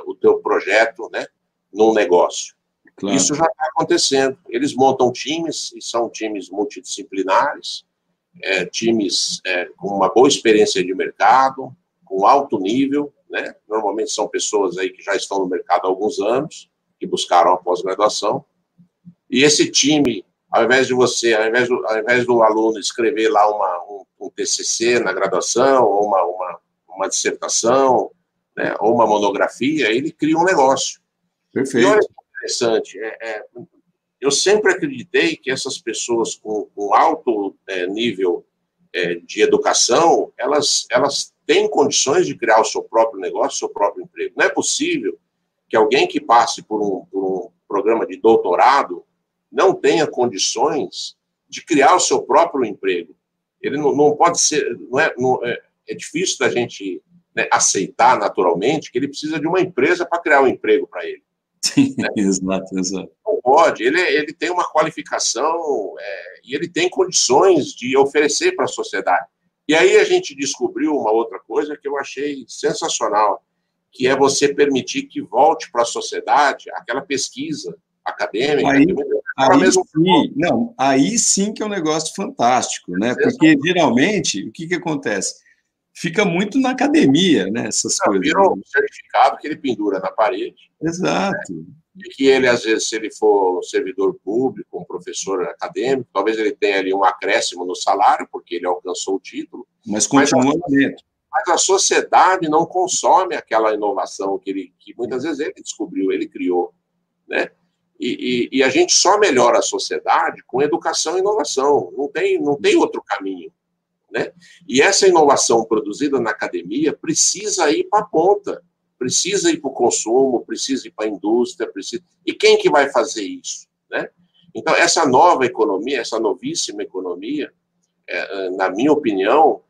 o teu projeto, né, num negócio? Claro. Isso já está acontecendo. Eles montam times, e são times multidisciplinares, times com uma boa experiência de mercado, com alto nível, né? Normalmente são pessoas aí que já estão no mercado há alguns anos, que buscaram a pós-graduação, e esse time ao invés do aluno escrever lá um TCC na graduação, ou uma dissertação, né, ou uma monografia, ele cria um negócio.
Perfeito.
E olha que interessante, eu sempre acreditei que essas pessoas com alto nível de educação, elas têm condições de criar o seu próprio negócio, o seu próprio emprego. Não é possível que alguém que passe por um programa de doutorado não tenha condições de criar o seu próprio emprego. Ele não pode ser... É difícil da gente, né, aceitar naturalmente que ele precisa de uma empresa para criar um emprego para ele.
Sim,
né?
Exato.
Não pode. Ele tem uma qualificação e ele tem condições de oferecer para a sociedade. E aí a gente descobriu uma outra coisa que eu achei sensacional, que é você permitir que volte para a sociedade aquela pesquisa acadêmica.
Aí sim que é um negócio fantástico, né? Porque geralmente, o que acontece? Fica muito na academia, né? Essas coisas.
Vira um certificado que ele pendura na parede.
Exato.
Né? E que ele, às vezes, se ele for um servidor público, um professor acadêmico, talvez ele tenha ali um acréscimo no salário, porque ele alcançou o título.
Mas continua lá dentro.
Mas a sociedade não consome aquela inovação que muitas vezes ele descobriu, ele criou, né? E a gente só melhora a sociedade com educação e inovação. Não tem outro caminho, né? E essa inovação produzida na academia precisa ir para a ponta, precisa ir para o consumo, precisa ir para a indústria, precisa... E quem que vai fazer isso, né? Então, essa nova economia, essa novíssima economia, na minha opinião,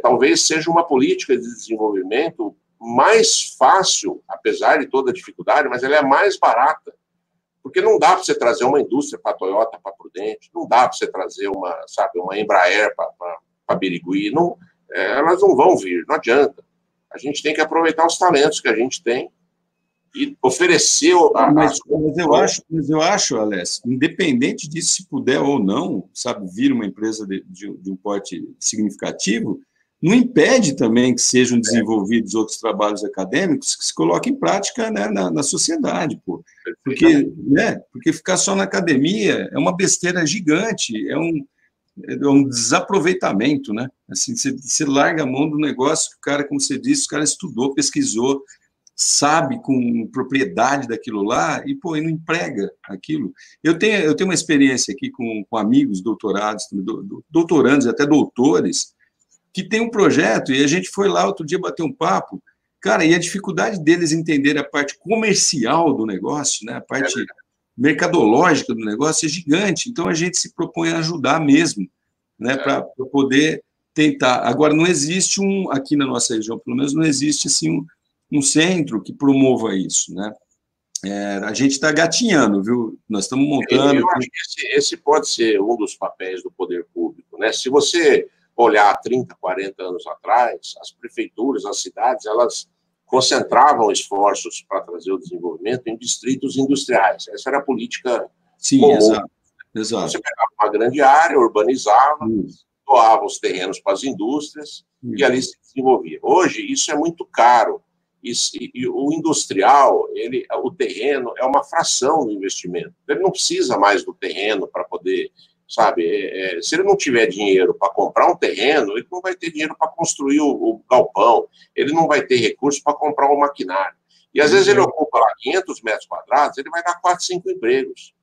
talvez seja uma política de desenvolvimento mais fácil, apesar de toda a dificuldade, mas ela é mais barata. Porque não dá para você trazer uma indústria para a Toyota, para a Prudente, não dá para você trazer uma Embraer para Birigui, elas não vão vir, não adianta. A gente tem que aproveitar os talentos que a gente tem e oferecer...
Mas eu acho, Alessio, independente disso, se puder ou não, vir uma empresa de um porte significativo, não impede também que sejam desenvolvidos outros trabalhos acadêmicos que se coloquem em prática, né, na sociedade, pô. Porque ficar só na academia é uma besteira gigante, é um desaproveitamento, né? Assim, você larga a mão do negócio que o cara, como você disse, o cara estudou, pesquisou, sabe com propriedade daquilo lá e não emprega aquilo. Eu tenho uma experiência aqui com amigos doutorados, doutorandos, até doutores, que tem um projeto, e a gente foi lá outro dia bater um papo, cara, e a dificuldade deles entenderem a parte comercial do negócio, né, a parte mercadológica do negócio é gigante, então a gente se propõe a ajudar mesmo, né, para poder tentar. Agora, não existe aqui na nossa região, pelo menos, não existe assim, um centro que promova isso, né? A gente está gatinhando, viu? Nós estamos montando...
Eu acho que esse pode ser um dos papéis do poder público, né? Se você olhar 30, 40 anos atrás, as prefeituras, as cidades, elas concentravam esforços para trazer o desenvolvimento em distritos industriais. Essa era a política comum.
Exato.
Você pegava uma grande área, urbanizava, doava os terrenos para as indústrias e ali se desenvolvia. Hoje, isso é muito caro. E o industrial, o terreno é uma fração do investimento. Ele não precisa mais do terreno para poder... se ele não tiver dinheiro para comprar um terreno, ele não vai ter dinheiro para construir o galpão, ele não vai ter recursos para comprar o maquinário. E, às vezes, ele ocupa lá 500 metros quadrados, ele vai dar 4, 5 empregos.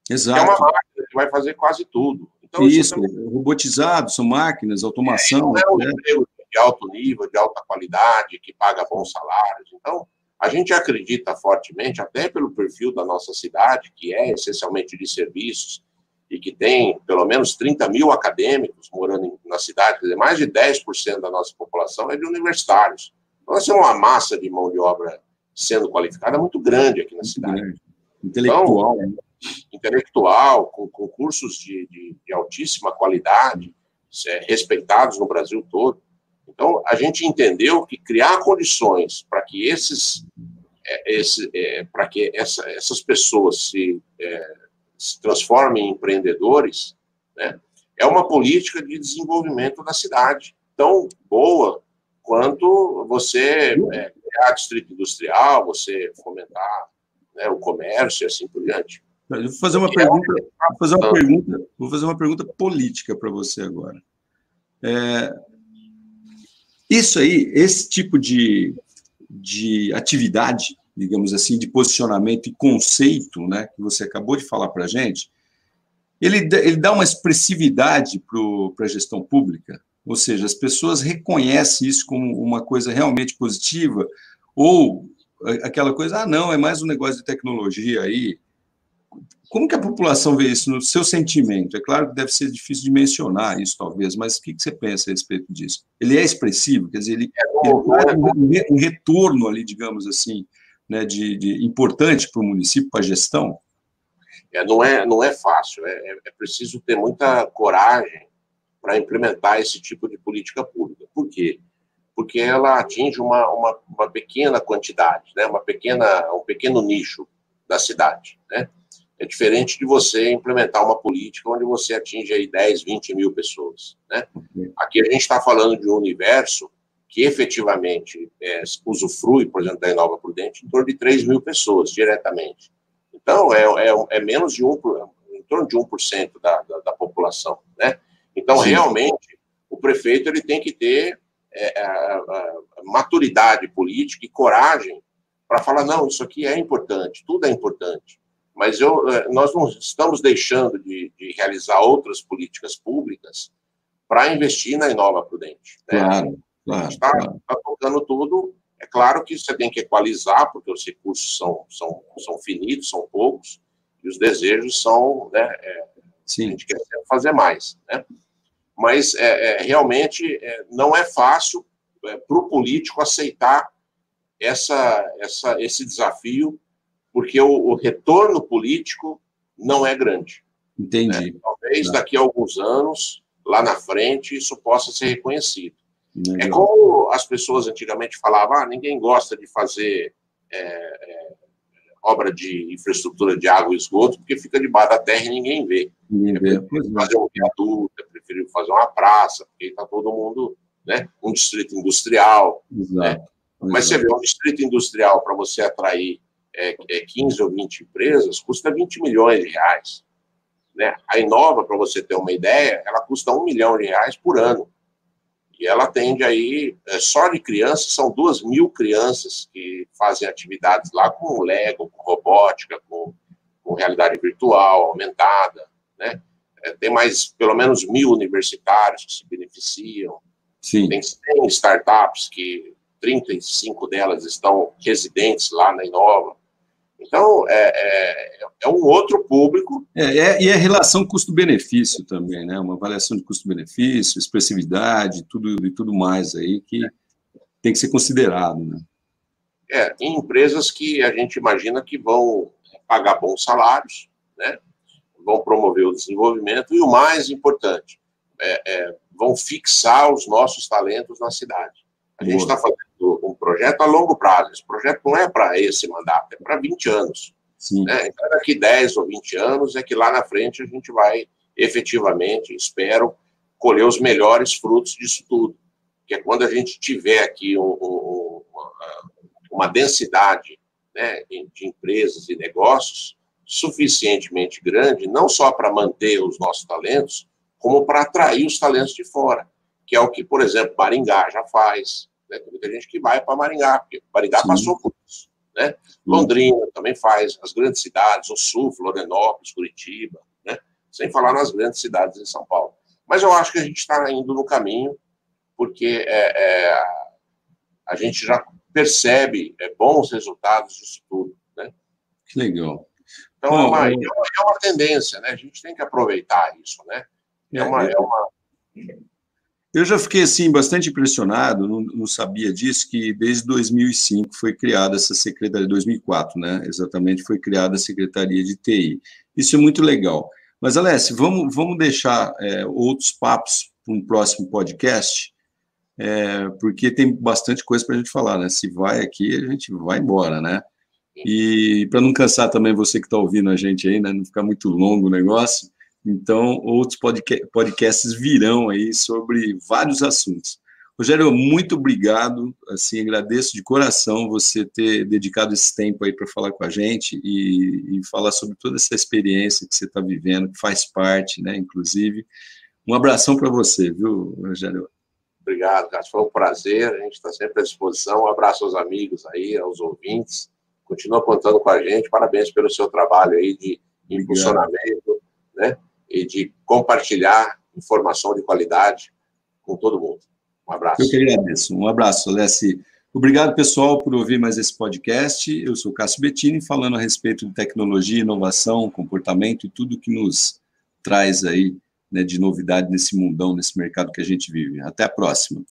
Exato.
É uma máquina que vai fazer quase tudo. Então,
isso robotizado, são máquinas, automação.
Não é um emprego de alto nível, de alta qualidade, que paga bons salários. Então, a gente acredita fortemente, até pelo perfil da nossa cidade, que é essencialmente de serviços, e que tem pelo menos 30 mil acadêmicos morando na cidade, quer dizer, mais de 10% da nossa população é de universitários. Então, nós temos uma massa de mão de obra sendo qualificada muito grande aqui na cidade.
Intelectual.
Então, intelectual, com cursos de altíssima qualidade, respeitados no Brasil todo. Então, a gente entendeu que criar condições para que essas pessoas se transformem em empreendedores, né, é uma política de desenvolvimento da cidade, tão boa quanto você criar distrito industrial, você fomentar, né, o comércio e assim por diante.
Eu vou fazer uma pergunta política para você agora. Isso aí, esse tipo de atividade, digamos assim, de posicionamento e conceito, né, que você acabou de falar para a gente, ele dá uma expressividade para a gestão pública? Ou seja, as pessoas reconhecem isso como uma coisa realmente positiva? Ou aquela coisa, não, é mais um negócio de tecnologia aí? Como que a população vê isso no seu sentimento? É claro que deve ser difícil de mencionar isso, talvez, mas o que você pensa a respeito disso? Ele é expressivo? Quer dizer, ele faz um retorno ali, digamos assim, né, de importante para o município, para a gestão?
Não é fácil, é preciso ter muita coragem para implementar esse tipo de política pública. Por quê? Porque ela atinge uma pequena quantidade, né, um pequeno nicho da cidade, né? É diferente de você implementar uma política onde você atinge aí 10, 20 mil pessoas, né? Aqui a gente está falando de um universo que efetivamente usufrui, por exemplo, da Inova Prudente, em torno de 3 mil pessoas diretamente. Então, é menos de em torno de 1% da população, né? Então, sim, realmente, o prefeito ele tem que ter maturidade política e coragem para falar, não, isso aqui é importante, tudo é importante. Mas nós não estamos deixando de realizar outras políticas públicas para investir na Inova Prudente, né?
Claro.
A gente está tocando tudo. É claro que você tem que equalizar, porque os recursos são finitos, são poucos, e os desejos são, né,
sim,
a gente quer fazer mais, né? Mas realmente não é fácil para o político aceitar esse desafio, porque o retorno político não é grande.
Entendi.
Né? Talvez daqui a alguns anos, lá na frente, isso possa ser reconhecido. Legal. É como as pessoas antigamente falavam, ninguém gosta de fazer obra de infraestrutura de água e esgoto, porque fica debaixo da terra e ninguém vê. Preferiu fazer um viaduto, preferiu fazer uma praça, porque está todo mundo, né, um distrito industrial. Né? Mas você vê, um distrito industrial, para você atrair 15 ou 20 empresas, custa 20 milhões de reais. Né? A Inova, para você ter uma ideia, ela custa 1 milhão de reais por ano. E ela atende aí, só de crianças, são 2 mil crianças que fazem atividades lá com Lego, com robótica, com realidade virtual aumentada, né? Tem mais, pelo menos 1.000 universitários que se beneficiam.
Sim.
Tem 100 startups que 35 delas estão residentes lá na Inova. Então, é um outro público.
E é relação custo-benefício também, né? Uma avaliação de custo-benefício, expressividade, tudo mais aí que tem que ser considerado, né?
Tem empresas que a gente imagina que vão pagar bons salários, né? Vão promover o desenvolvimento e, o mais importante, vão fixar os nossos talentos na cidade. A gente está fazendo um projeto a longo prazo. Esse projeto não é para esse mandato, é para 20 anos.
Sim.
Né? Então, daqui 10 ou 20 anos é que lá na frente a gente vai efetivamente, espero, colher os melhores frutos disso tudo. Que é quando a gente tiver aqui uma densidade, né, de empresas e negócios suficientemente grande, não só para manter os nossos talentos, como para atrair os talentos de fora. Que é o que, por exemplo, Maringá já faz. Né? Tem muita gente que vai para Maringá, porque Maringá passou por isso. Né? Londrina também faz, as grandes cidades, o Sul, Florianópolis, Curitiba, né? Sem falar nas grandes cidades de São Paulo. Mas eu acho que a gente está indo no caminho, porque a gente já percebe bons resultados disso tudo. Né?
Que legal.
Então, é uma tendência, né? A gente tem que aproveitar isso. Né?
Eu já fiquei, assim, bastante impressionado, não sabia disso, que desde 2005 foi criada essa secretaria, 2004, né, exatamente, foi criada a Secretaria de TI. Isso é muito legal. Mas, Alessi, vamos deixar outros papos para um próximo podcast, porque tem bastante coisa para a gente falar, né? Se vai aqui, a gente vai embora, né? E para não cansar também você que está ouvindo a gente aí, né, não ficar muito longo o negócio, então outros podcasts virão aí sobre vários assuntos. Rogério, muito obrigado, assim, agradeço de coração você ter dedicado esse tempo aí para falar com a gente e falar sobre toda essa experiência que você está vivendo, que faz parte, né, inclusive. Um abração para você, viu, Rogério?
Obrigado, Cássio, foi um prazer, a gente está sempre à disposição, um abraço aos amigos aí, aos ouvintes, continua contando com a gente, parabéns pelo seu trabalho aí de impulsionamento, né, e de compartilhar informação de qualidade com todo mundo. Um abraço.
Eu que agradeço. Um abraço, Alessi. Obrigado, pessoal, por ouvir mais esse podcast. Eu sou Cássio Bettini, falando a respeito de tecnologia, inovação, comportamento e tudo que nos traz aí, né, de novidade nesse mundão, nesse mercado que a gente vive. Até a próxima.